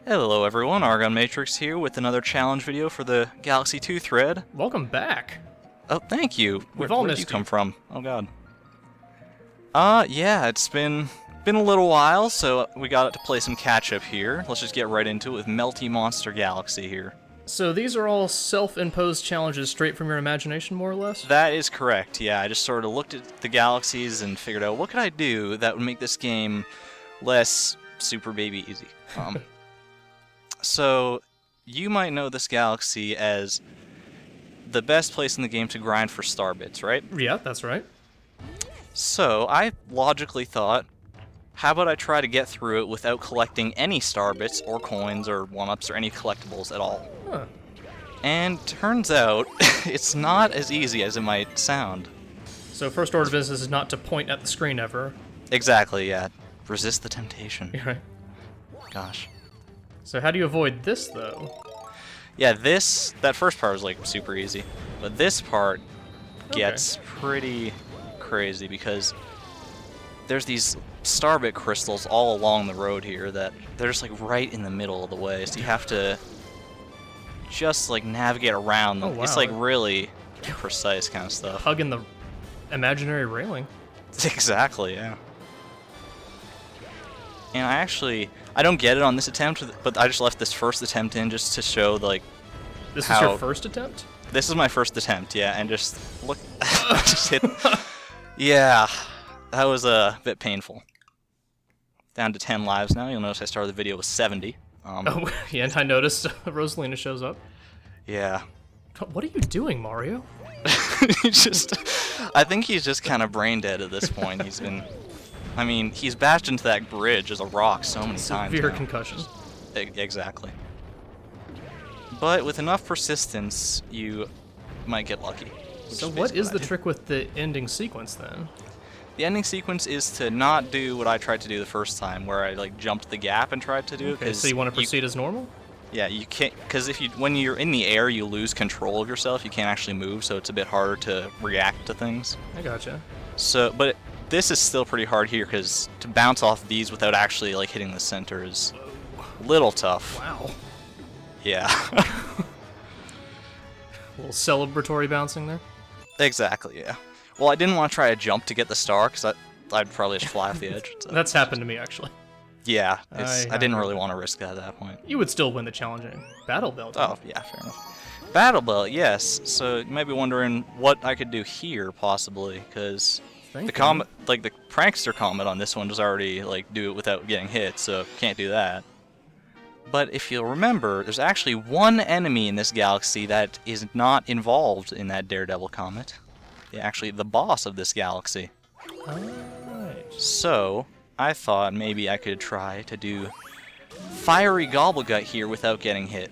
Hello everyone, Argon Matrix here with another challenge video for the Galaxy 2 thread. Welcome back. Oh, thank you. We've all Where did missed you come you. from? Oh god. Yeah, it's been a little while, so we got to play some catch-up here. Let's just get right into it with Melty Monster Galaxy here. So these are all self-imposed challenges straight from your imagination, more or less? That is correct, yeah. I just sort of looked at the galaxies and figured out what could I do that would make this game less super baby easy. So, you might know this galaxy as the best place in the game to grind for star bits, right? Yeah, that's right. So, I logically thought, how about I try to get through it without collecting any star bits or coins or one-ups or any collectibles at all. Huh. And turns out, it's not as easy as it might sound. So first order of business is not to point at the screen ever. Exactly, yeah. Resist the temptation. Right. Gosh. So how do you avoid this, though? Yeah, that first part is like super easy, but this part gets pretty crazy because there's these starbit crystals all along the road here that they're just like right in the middle of the way, so you have to just like navigate around them. Oh, wow. It's like really precise kind of stuff. Hugging the imaginary railing. Exactly, yeah. And I don't get it on this attempt, but I just left this first attempt in just to show, like, This is your first attempt? This is my first attempt, yeah, and just look, just hit. Yeah, that was a bit painful. Down to 10 lives now. You'll notice I started the video with 70. Oh, yeah, and I noticed Rosalina shows up. Yeah. What are you doing, Mario? I think he's just kind of brain dead at this point. He's bashed into that bridge as a rock so many times. Severe now. concussion. Exactly. But with enough persistence, you might get lucky. So what is the trick with the ending sequence, then? The ending sequence is to not do what I tried to do the first time, where I like jumped the gap and tried to do it. Okay, so you want to proceed as normal? Yeah, you can't, because when you're in the air, you lose control of yourself. You can't actually move, so it's a bit harder to react to things. I gotcha. So, but this is still pretty hard here, because to bounce off these without actually like hitting the center is a little tough. Wow. Yeah. A little celebratory bouncing there. Exactly, yeah. Well, I didn't want to try a jump to get the star, because I'd probably just fly off the edge. So. That's happened to me, actually. Yeah, I didn't really want to risk that at that point. You would still win the challenge in Battle Belt. Oh, yeah, fair enough. Battle Belt, yes. So you might be wondering what I could do here, possibly, because the prankster comet on this one does already like do it without getting hit, so can't do that. But if you'll remember, there's actually one enemy in this galaxy that is not involved in that Daredevil comet. Yeah, actually, the boss of this galaxy. Alright. So I thought maybe I could try to do fiery goblegut here without getting hit.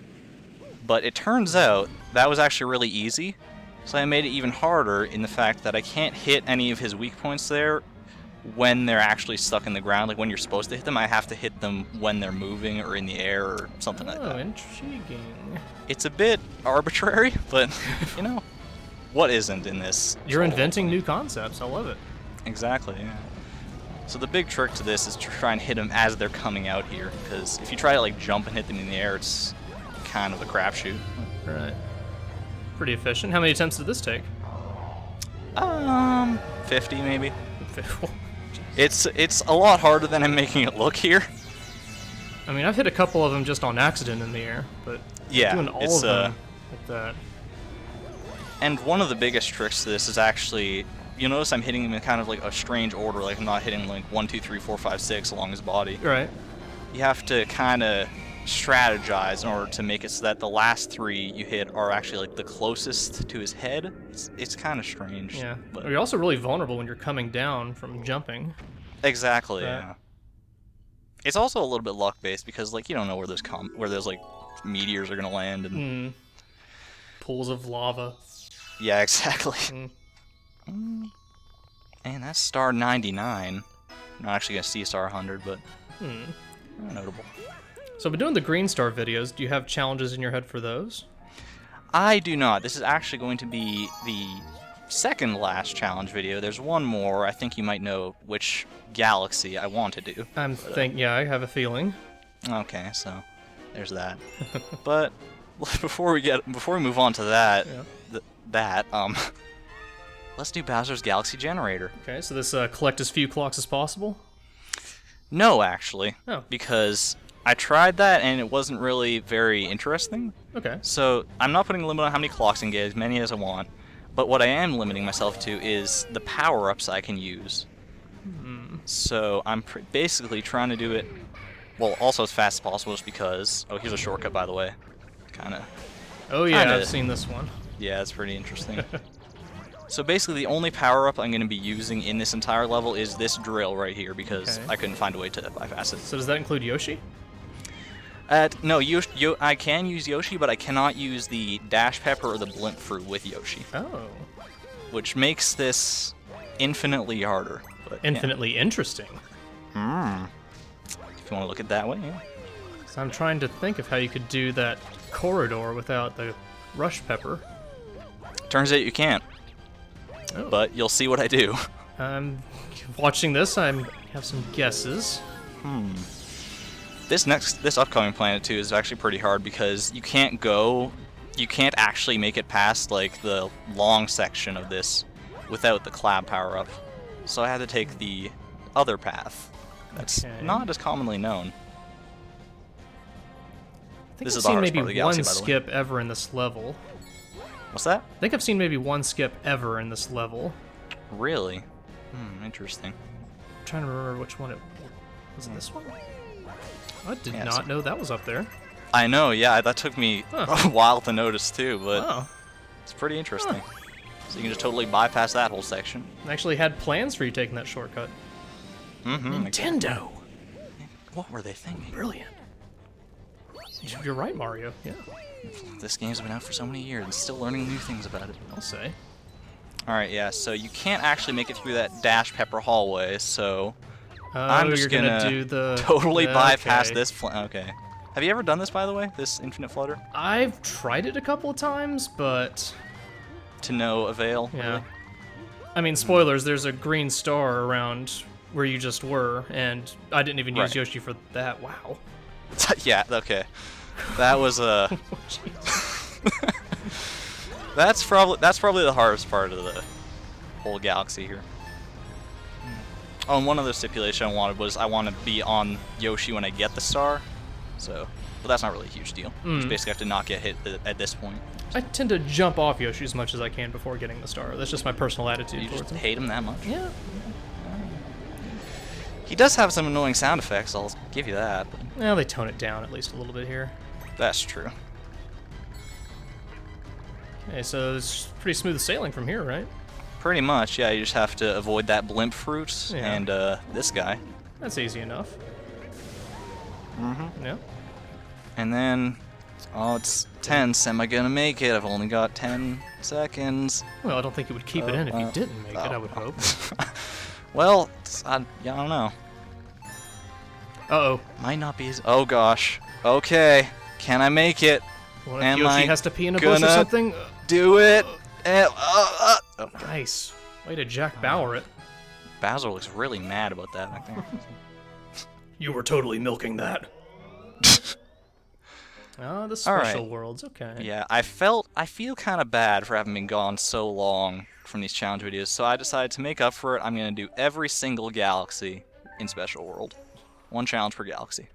But it turns out that was actually really easy, so I made it even harder in the fact that I can't hit any of his weak points there when they're actually stuck in the ground. Like when you're supposed to hit them, I have to hit them when they're moving or in the air or something like that. Oh, intriguing. It's a bit arbitrary, but, you know, what isn't in this? You're inventing new concepts. I love it. Exactly, yeah. So the big trick to this is to try and hit them as they're coming out here, because if you try to like jump and hit them in the air, it's kind of a crapshoot. Right. Pretty efficient. How many attempts did this take? 50 maybe. It's a lot harder than I'm making it look here. I mean, I've hit a couple of them just on accident in the air, but yeah, doing all of them like that. And one of the biggest tricks to this is actually, you'll notice I'm hitting him in kind of like a strange order, like I'm not hitting like 1, 2, 3, 4, 5, 6 along his body. Right. You have to kind of strategize in order to make it so that the last 3 you hit are actually like the closest to his head. It's kind of strange. Yeah. But You're also really vulnerable when you're coming down from jumping. Exactly. Yeah. It's also a little bit luck based because like you don't know where those like meteors are gonna land and pools of lava. Yeah, exactly. And that's star 99. I'm not actually gonna see star 100, but notable. So, been doing the Green Star videos. Do you have challenges in your head for those? I do not. This is actually going to be the second last challenge video. There's one more. I think you might know which galaxy I want to do. Yeah, I have a feeling. Okay, so there's that. But before we move on to that, let's do Bowser's Galaxy Generator. Okay, so this collect as few clocks as possible? No, actually. Oh. Because I tried that and it wasn't really very interesting. Okay. So I'm not putting a limit on how many clocks I can get, as many as I want. But what I am limiting myself to is the power-ups I can use. So I'm basically trying to do it, well, also as fast as possible, just because... Oh, here's a shortcut, by the way. Kinda... Oh yeah, I've seen this one. Yeah, it's pretty interesting. So basically, the only power-up I'm going to be using in this entire level is this drill right here, because I couldn't find a way to bypass it. So does that include Yoshi? No, I can use Yoshi, but I cannot use the Dash Pepper or the Blimp Fruit with Yoshi. Oh. Which makes this infinitely harder. But, infinitely interesting. If you want to look at it that way, yeah. So I'm trying to think of how you could do that corridor without the Rush Pepper. Turns out you can't. Oh. But you'll see what I do. Watching this, I have some guesses. This upcoming planet too is actually pretty hard because you can't actually make it past like the long section of this without the Clab power up. So I had to take the other path. That's not as commonly known. I think I've seen maybe one skip ever in this level. What's that? I think I've seen maybe one skip ever in this level. Really? Interesting. I'm trying to remember which one it was. It this one? I did not know that was up there. I know, yeah, that took me a while to notice too, but it's pretty interesting. So you can just totally bypass that whole section. I actually had plans for you taking that shortcut. Nintendo! What were they thinking? Brilliant. You're right, Mario. Yeah. This game's been out for so many years and still learning new things about it. I'll say. Alright, yeah, so you can't actually make it through that Dash Pepper hallway, so I'm just gonna do the totally bypass this. Okay. Have you ever done this, by the way? This infinite flutter? I've tried it a couple of times, but to no avail. Yeah. Really? I mean, spoilers. There's a green star around where you just were, and I didn't even use Yoshi for that. Wow. Yeah. Okay. That was a. That's probably the hardest part of the whole galaxy here. Oh, and one other stipulation I wanted was I want to be on Yoshi when I get the star. So, but that's not really a huge deal. Just basically have to not get hit at this point. I tend to jump off Yoshi as much as I can before getting the star. That's just my personal attitude You towards just him. hate him that much? Yeah. He does have some annoying sound effects, I'll give you that. But Well, they tone it down at least a little bit here. that's true. Okay, so it's pretty smooth sailing from here, right? Pretty much, yeah. You just have to avoid that Blimp Fruit and this guy. That's easy enough. Yeah. And then, oh, it's tense. Am I gonna make it? I've only got 10 seconds. Well, I don't think it would keep it in if you didn't make it, I would hope. Well, I don't know. Uh-oh. Might not be as... Oh, gosh. Okay. Can I make it? What if Yoshi has to pee in a bush or something? Do it. Nice. Way to Jack Bauer it. Bowser looks really mad about that, I think. You were totally milking that. Oh, the special worlds, okay. Yeah, I feel kind of bad for having been gone so long from these challenge videos, so I decided to make up for it. I'm going to do every single galaxy in Special World. One challenge per galaxy.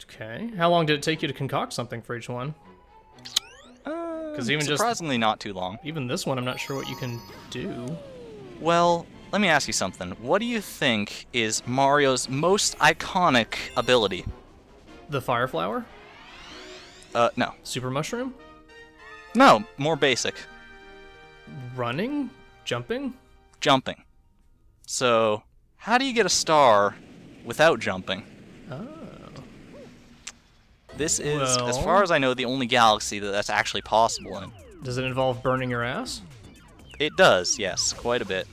Okay. How long did it take you to concoct something for each one? Because even surprisingly not too long. Even this one, I'm not sure what you can do. Well, let me ask you something. What do you think is Mario's most iconic ability? The Fire Flower? No. Super Mushroom? No, more basic. Running? Jumping? Jumping. So, how do you get a star without jumping? Oh. This is, as far as I know, the only galaxy that's actually possible in. Does it involve burning your ass? It does, yes, quite a bit.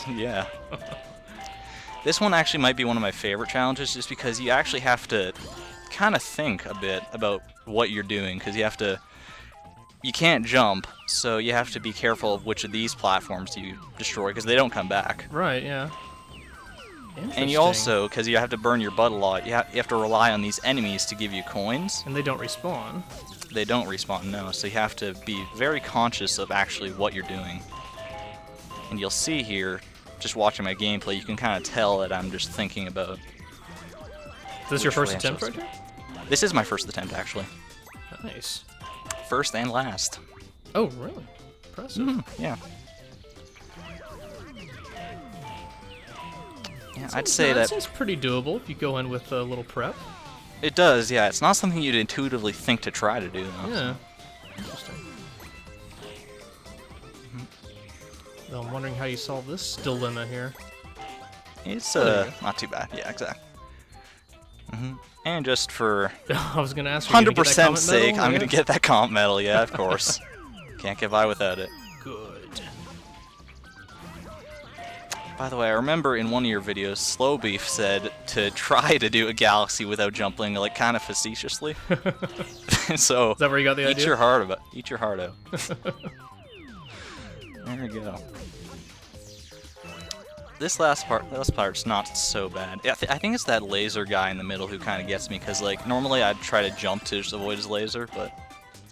Yeah. This one actually might be one of my favorite challenges just because you actually have to kind of think a bit about what you're doing because you can't jump, so you have to be careful of which of these platforms you destroy because they don't come back. Right, yeah. And you also, because you have to burn your butt a lot, you have to rely on these enemies to give you coins. And they don't respawn. They don't respawn, no, so you have to be very conscious of actually what you're doing. And you'll see here, just watching my gameplay, you can kind of tell that I'm just thinking about... Is this your first attempt right here? This is my first attempt, actually. Nice. First and last. Oh, really? Impressive. Yeah. Yeah, I'd say that seems pretty doable if you go in with a little prep. It does, yeah. It's not something you'd intuitively think to try to do, though. Yeah. Interesting. Though I'm wondering how you solve this dilemma here. It's not too bad. Yeah, exactly. And just for I was gonna ask you, 100% sake, I'm gonna get that comp medal. Yeah, of course. Can't get by without it. Good. By the way, I remember in one of your videos, Slow Beef said to try to do a galaxy without jumping, like kind of facetiously. So is that where you got the idea? Eat your heart out. There we go. This last part's not so bad. Yeah, I think it's that laser guy in the middle who kind of gets me, because like normally I'd try to jump to just avoid his laser, but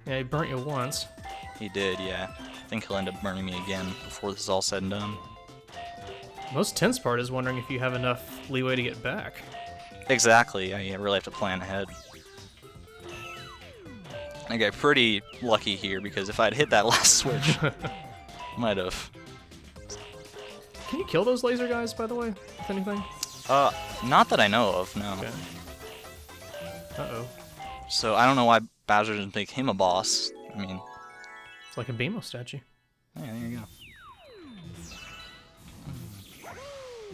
yeah, he burnt you once. He did, yeah. I think he'll end up burning me again before this is all said and done. Most tense part is wondering if you have enough leeway to get back. Exactly, yeah, you really have to plan ahead. I got pretty lucky here, because if I'd hit that last switch, might have. Can you kill those laser guys, by the way, with anything? Not that I know of, no. Okay. Uh-oh. So I don't know why Bowser didn't make him a boss. I mean... It's like a BMO statue. Yeah, there you go.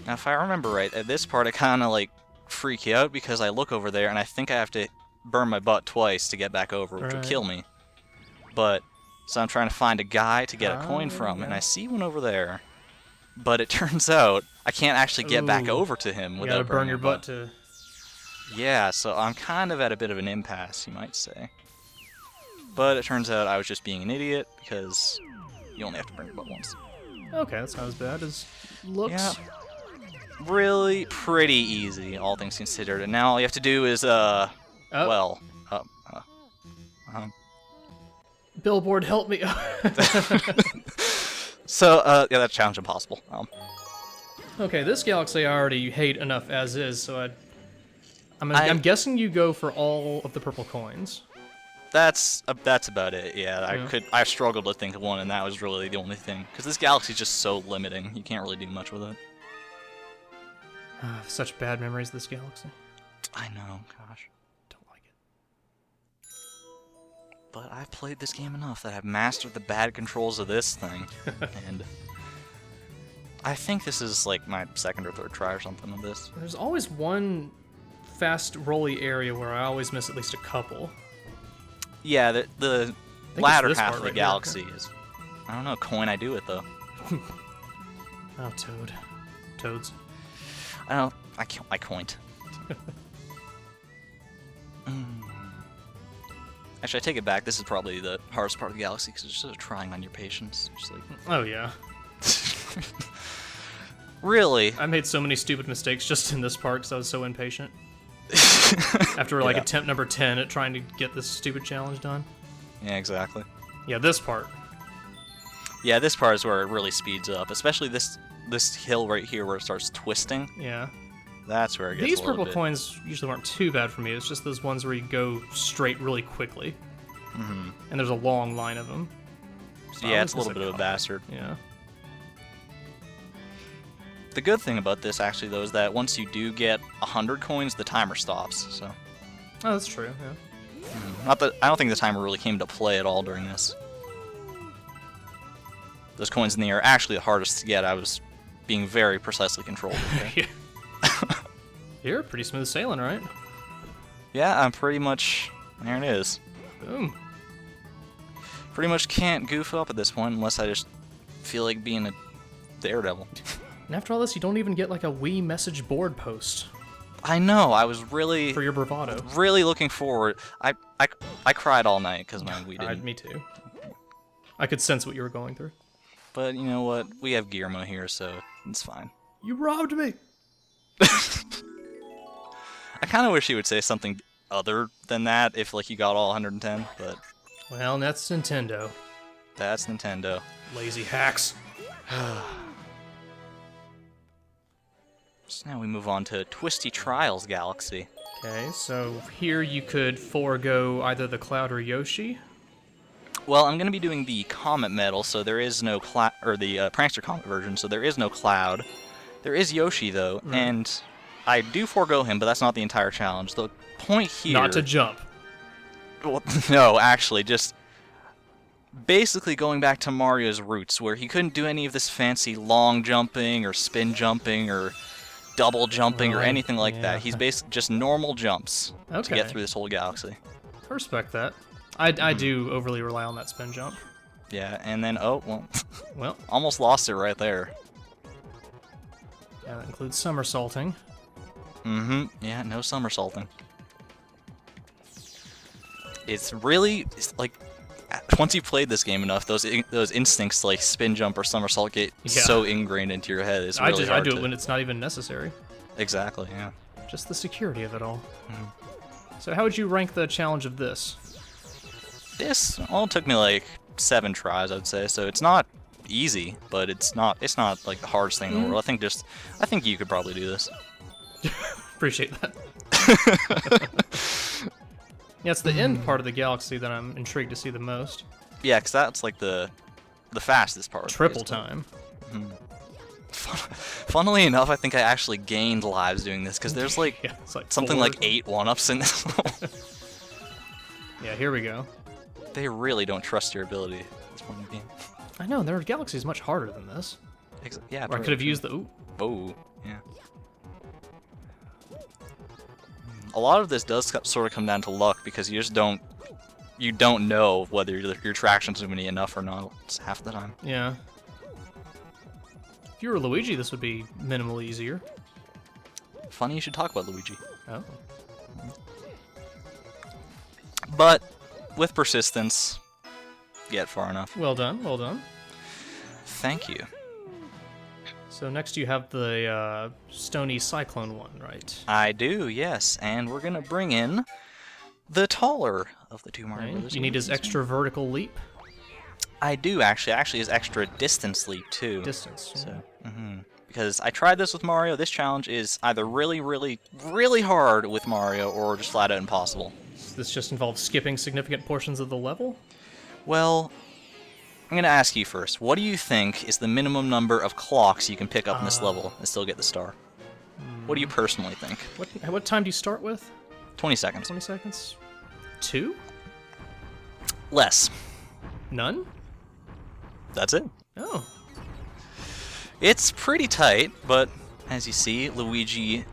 Now, if I remember right, at this part I kind of, like, freak you out because I look over there and I think I have to burn my butt twice to get back over, which will kill me. But, so I'm trying to find a guy to get a coin from, and I see one over there. But it turns out I can't actually get back over to him without you gotta burn your butt to... Yeah, so I'm kind of at a bit of an impasse, you might say. But it turns out I was just being an idiot, because you only have to burn your butt once. Okay, that's not as bad as looks. Yeah. Really pretty easy, all things considered. And now all you have to do is, Billboard, help me! So, yeah, that's challenge impossible. Okay, this galaxy I already hate enough as is, so I'm guessing you go for all of the purple coins. That's about it, yeah. I struggled to think of one, and that was really the only thing. Because this galaxy's just so limiting, you can't really do much with it. Such bad memories of this galaxy. I know, gosh. Don't like it. But I've played this game enough that I've mastered the bad controls of this thing. And I think this is like my second or third try or something of this. There's always one fast rolly area where I always miss at least a couple. Yeah, the latter half of the galaxy is... I don't know, coin I do it though. Oh, Toad. Toads. I coined. Actually, I take it back. This is probably the hardest part of the galaxy because it's just sort of trying on your patience. Just like... Oh, yeah. Really? I made so many stupid mistakes just in this part because I was so impatient. After like attempt number 10 at trying to get this stupid challenge done. Yeah, exactly. Yeah, this part. Yeah, this part is where it really speeds up, especially this hill right here where it starts twisting. Yeah. That's where it gets These a little purple coins usually weren't too bad for me. It's just those ones where you go straight really quickly. Mm-hmm. And there's a long line of them. So yeah, it's a little bit of a bastard. Yeah. The good thing about this, actually, though, is that once you do get 100 coins, the timer stops. So. Oh, that's true. Yeah. Not that I don't think the timer really came to play at all during this. Those coins in the air are actually the hardest to get. I was being very precisely controlled. Okay? You're pretty smooth sailing, right? Yeah, I'm pretty much... There it is. Boom. Pretty much can't goof up at this point unless I just feel like being a daredevil. And after all this, you don't even get like a Wii message board post. I know. I was really... For your bravado. Really looking forward. I cried all night because my Wii didn't. Me too. I could sense what you were going through. But you know what? We have Guillermo here, so it's fine. You robbed me! I kind of wish he would say something other than that if like you got all 110, but Well, that's Nintendo. that's Nintendo. Lazy hacks. So now we move on to Twisty Trials Galaxy. Okay, so here you could forego either the Cloud or Yoshi. Well, I'm going to be doing the Comet Medal, so there is no Cloud, or the Prankster Comet version, so there is no Cloud. There is Yoshi, though, and I do forego him, but that's not the entire challenge. The point here... Not to jump. Well, no, actually, just basically going back to Mario's roots, where he couldn't do any of this fancy long jumping, or spin jumping, or double jumping, or anything like that. He's basically just normal jumps to get through this whole galaxy. I respect that. I do overly rely on that spin jump. Yeah, and then, oh, Well, almost lost it right there. yeah, that includes somersaulting. Yeah, no somersaulting. It's really, like, once you played this game enough, those instincts like spin jump or somersault get so ingrained into your head. It's really hard I do it when it's not even necessary. Exactly, yeah. Just the security of it all. So how would you rank the challenge of this? This all took me like 7 tries, I'd say. So it's not easy, but it's not like the hardest thing in the world. I think you could probably do this. Appreciate that. Yeah, it's the end part of the galaxy that I'm intrigued to see the most. Yeah, because that's like the fastest part. Triple time. Funnily enough, I think I actually gained lives doing this, because there's like, it's like something like 8 1-ups in this level. Yeah, here we go. They really don't trust your ability at this point in the game. I know, their galaxy is much harder than this. Yeah, Or I could have used the... Ooh. Oh, yeah. A lot of this does sort of come down to luck, because you just don't know whether your traction's going to be enough or not half the time. Yeah. If you were Luigi, this would be minimally easier. Funny you should talk about Luigi. Oh. But with persistence, get far enough. Well done, well done. Thank you. So next you have the Stony cyclone one, right? I do, yes, and we're gonna bring in the taller of the two Mario Brothers. You need his extra vertical leap. I do actually his extra distance leap too. Distance. So, because I tried this with Mario. This challenge is either really, really, really hard with Mario, or just flat out impossible. This just involves skipping significant portions of the level? Well, I'm gonna ask you first. What do you think is the minimum number of clocks you can pick up in this level and still get the star? What do you personally think? What time do you start with? 20 seconds. 20 seconds? 2? Less. None? That's it. Oh. It's pretty tight, but as you see, Luigi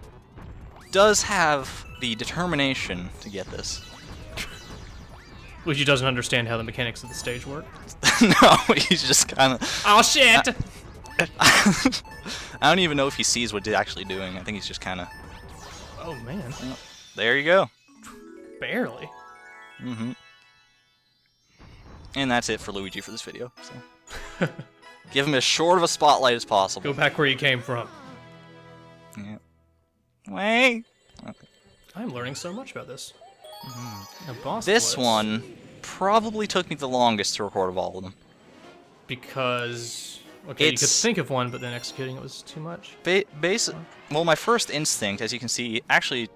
does have the determination to get this. Luigi doesn't understand how the mechanics of the stage work. No, he's just kind of... Oh, shit! I don't even know if he sees what he's actually doing. I think he's just kind of... Oh, man. Well, there you go. Barely. And that's it for Luigi for this video. So. Give him as short of a spotlight as possible. Go back where you came from. Yeah. Wait. Okay. I'm learning so much about this. A boss This blitz. one probably took me the longest to record of all of them. Because... Okay, you could think of one, but then executing it was too much. Well, my first instinct, as you can see, actually,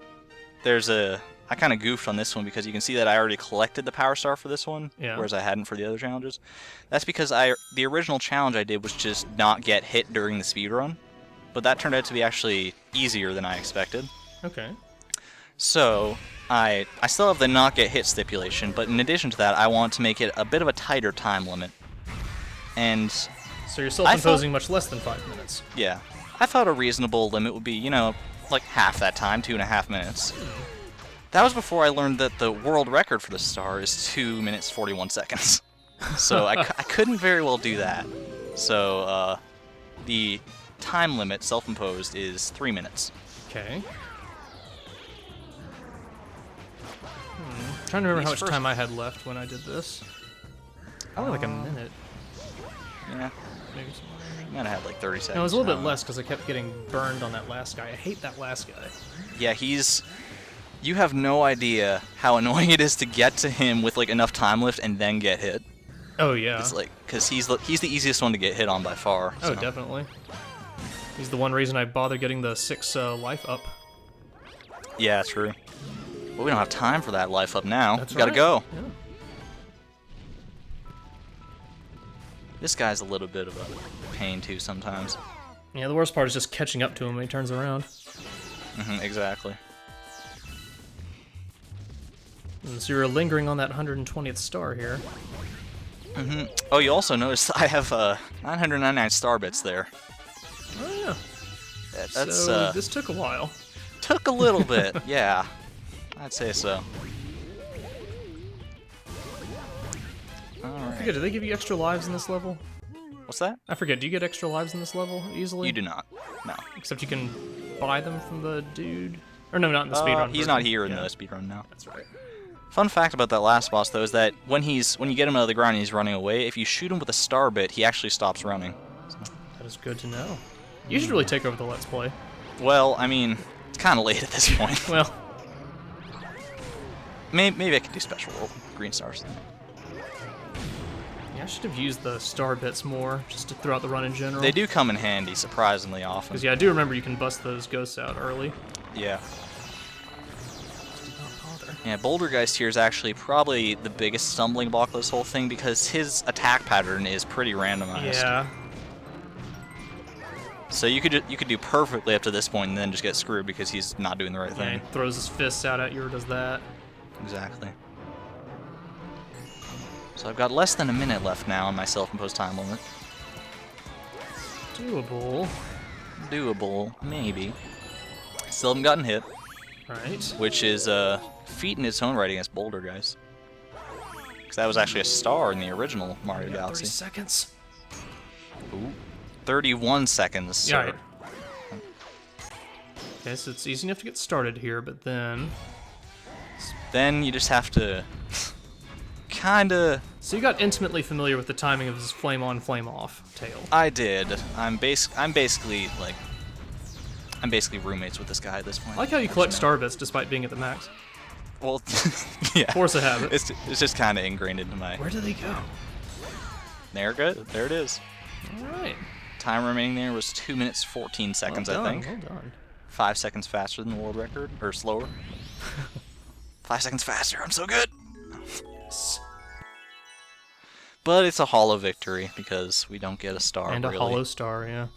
I kind of goofed on this one, because you can see that I already collected the Power Star for this one, whereas I hadn't for the other challenges. That's because the original challenge I did was just not get hit during the speedrun, but that turned out to be actually easier than I expected. Okay. So, I still have the not get hit stipulation, but in addition to that, I want to make it a bit of a tighter time limit. And... So you're self-imposing much less than 5 minutes. Yeah. I thought a reasonable limit would be, you know, like half that time, 2.5 minutes. That was before I learned that the world record for the star is 2 minutes 41 seconds. So I couldn't very well do that. So the time limit self-imposed is 3 minutes. Okay. Trying to remember how much time I had left when I did this. Probably like a minute. Yeah. maybe. Might have had like 30 seconds. No, it was a little bit less because I kept getting burned on that last guy. I hate that last guy. Yeah, you have no idea how annoying it is to get to him with like enough time left and then get hit. Oh yeah. It's like, because he's the easiest one to get hit on by far. Oh, So. definitely. He's the one reason I bother getting the 6 life up. Yeah, true. But we don't have time for that life up now. That's We gotta right. go. Yeah. This guy's a little bit of a pain too sometimes. Yeah, the worst part is just catching up to him when he turns around. Exactly. And so you're lingering on that 120th star here. Oh, you also noticed I have 999 star bits there. Oh yeah. That's So this took a while. took a little bit. Yeah, I'd say so. I forget, do they give you extra lives in this level? What's that? I forget, do you get extra lives in this level easily? You do not. No. Except you can buy them from the dude. Or no, not in the speedrun. He's not here in the speedrun now. That's right. Fun fact about that last boss though is that when you get him out of the ground and he's running away, if you shoot him with a star bit, he actually stops running. So. That is good to know. You should really take over the Let's Play. Well, I mean, it's kind of late at this point. Well, maybe I could do special world green stars. yeah, I should have used the star bits more, just to throughout the run in general. They do come in handy surprisingly often. Because, yeah, I do remember you can bust those ghosts out early. Yeah. Just did not bother. Yeah, Bouldergeist here is actually probably the biggest stumbling block of this whole thing because his attack pattern is pretty randomized. Yeah. So you could do perfectly up to this point and then just get screwed because he's not doing the right Yeah, thing. he throws his fists out at you or does that. Exactly. So I've got less than a minute left now on my self-imposed time limit. Doable. Doable, maybe. Still haven't gotten hit, Right. which is a feat in its own right against Bouldergeist. Because that was actually a star in the original Mario 30 Galaxy. seconds. Ooh. 31 seconds, Yeah. sir. Right. Okay, so it's easy enough to get started here, but then... Then you just have to kinda... So you got intimately familiar with the timing of his flame on, flame off tail. I did. I'm basically roommates with this guy at this point. I like how you collect star bits despite being at the max. Well, yeah. Force of habit. It's just kind of ingrained into my... Where do they go? There it is. Alright. Time remaining there was 2 minutes 14 seconds, Well I done, think. well done. 5 seconds faster than the world record, or slower. 5 seconds faster, I'm so good! Yes. But it's a hollow victory, because we don't get a star, And a really. hollow star, yeah.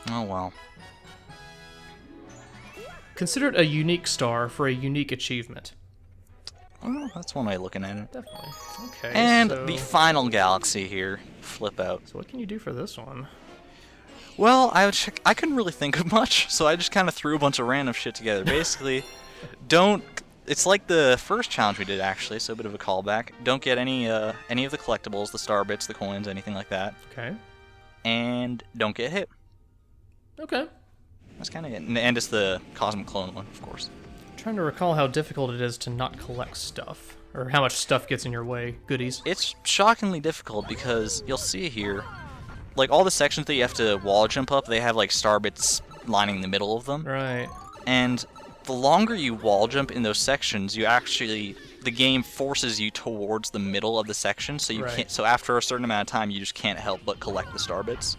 Oh well. Consider it a unique star for a unique achievement. Well, that's one way of looking at it. Definitely. Okay, And so... the final galaxy here, flip out. So what can you do for this one? Well, I couldn't really think of much, so I just kind of threw a bunch of random shit together. Basically, it's like the first challenge we did actually, so a bit of a callback. Don't get any of the collectibles, the star bits, the coins, anything like that. Okay. And don't get hit. Okay. That's kind of it. And it's the cosmic clone one, of course. I'm trying to recall how difficult it is to not collect stuff. Or how much stuff gets in your way. Goodies. It's shockingly difficult because you'll see here, like all the sections that you have to wall jump up, they have like star bits lining the middle of them. Right. And the longer you wall jump in those sections, the game forces you towards the middle of the section, so you Right. can't. So after a certain amount of time, you just can't help but collect the star bits.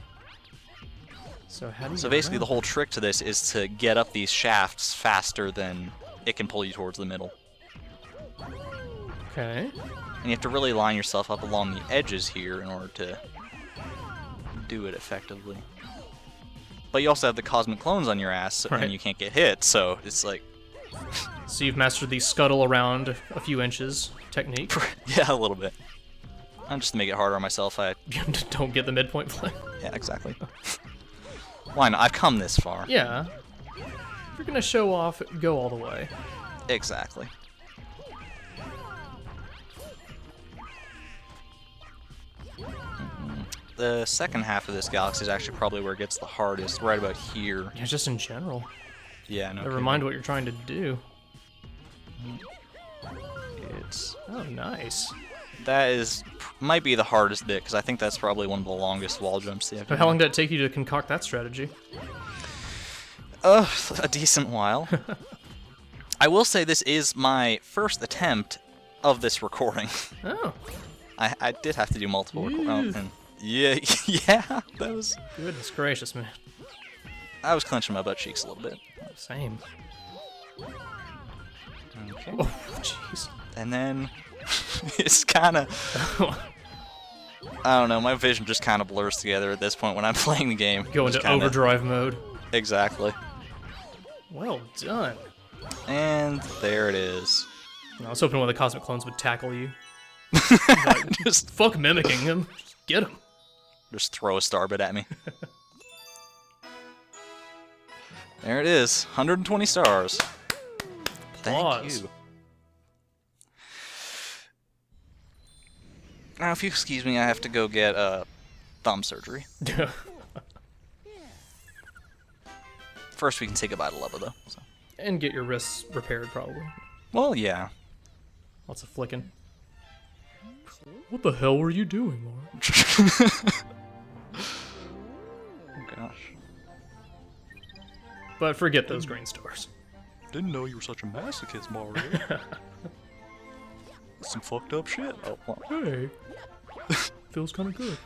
So how do you So get basically, the around whole trick to this is to get up these shafts faster than it can pull you towards the middle. that? Okay. And you have to really line yourself up along the edges here in order to do it effectively. But you also have the cosmic clones on your ass, Right. and you can't get hit, so it's like... So you've mastered the scuttle around a few inches technique. yeah, a little bit. And just to make it harder on myself, Don't get the midpoint flame. Yeah, exactly. Why not? I've come this far. Yeah. If you're gonna show off, go all the way. Exactly. The second half of this galaxy is actually probably where it gets the hardest, right about here. Yeah, just in general. Yeah, no Never mind what you're trying to do. It's... Oh, nice. That might be the hardest bit, because I think that's probably one of the longest wall jumps they have. How long did it take you to concoct that strategy? A decent while. I will say this is my first attempt of this recording. Oh. I did have to do multiple recordings. Yeah, yeah, that was... Goodness gracious, man. I was clenching my butt cheeks a little bit. Same. Okay. Oh, jeez. And then it's kind of... I don't know, my vision just kind of blurs together at this point when I'm playing the game. Go into overdrive mode. Exactly. Well done. And there it is. I was hoping one of the cosmic clones would tackle you. Just fuck mimicking him. Just get him. Just throw a starbit at me. There it is. 120 stars. Thank you. Now, if you excuse me, I have to go get thumb surgery. First, we can say goodbye to Lubba, though. So. And get your wrists repaired, probably. Well, yeah. Lots of flicking. What the hell were you doing, Mark? Oh, gosh. But forget those green stars. Didn't know you were such a masochist, Mario. Some fucked up shit. Oh, well. Hey. Feels kind of good.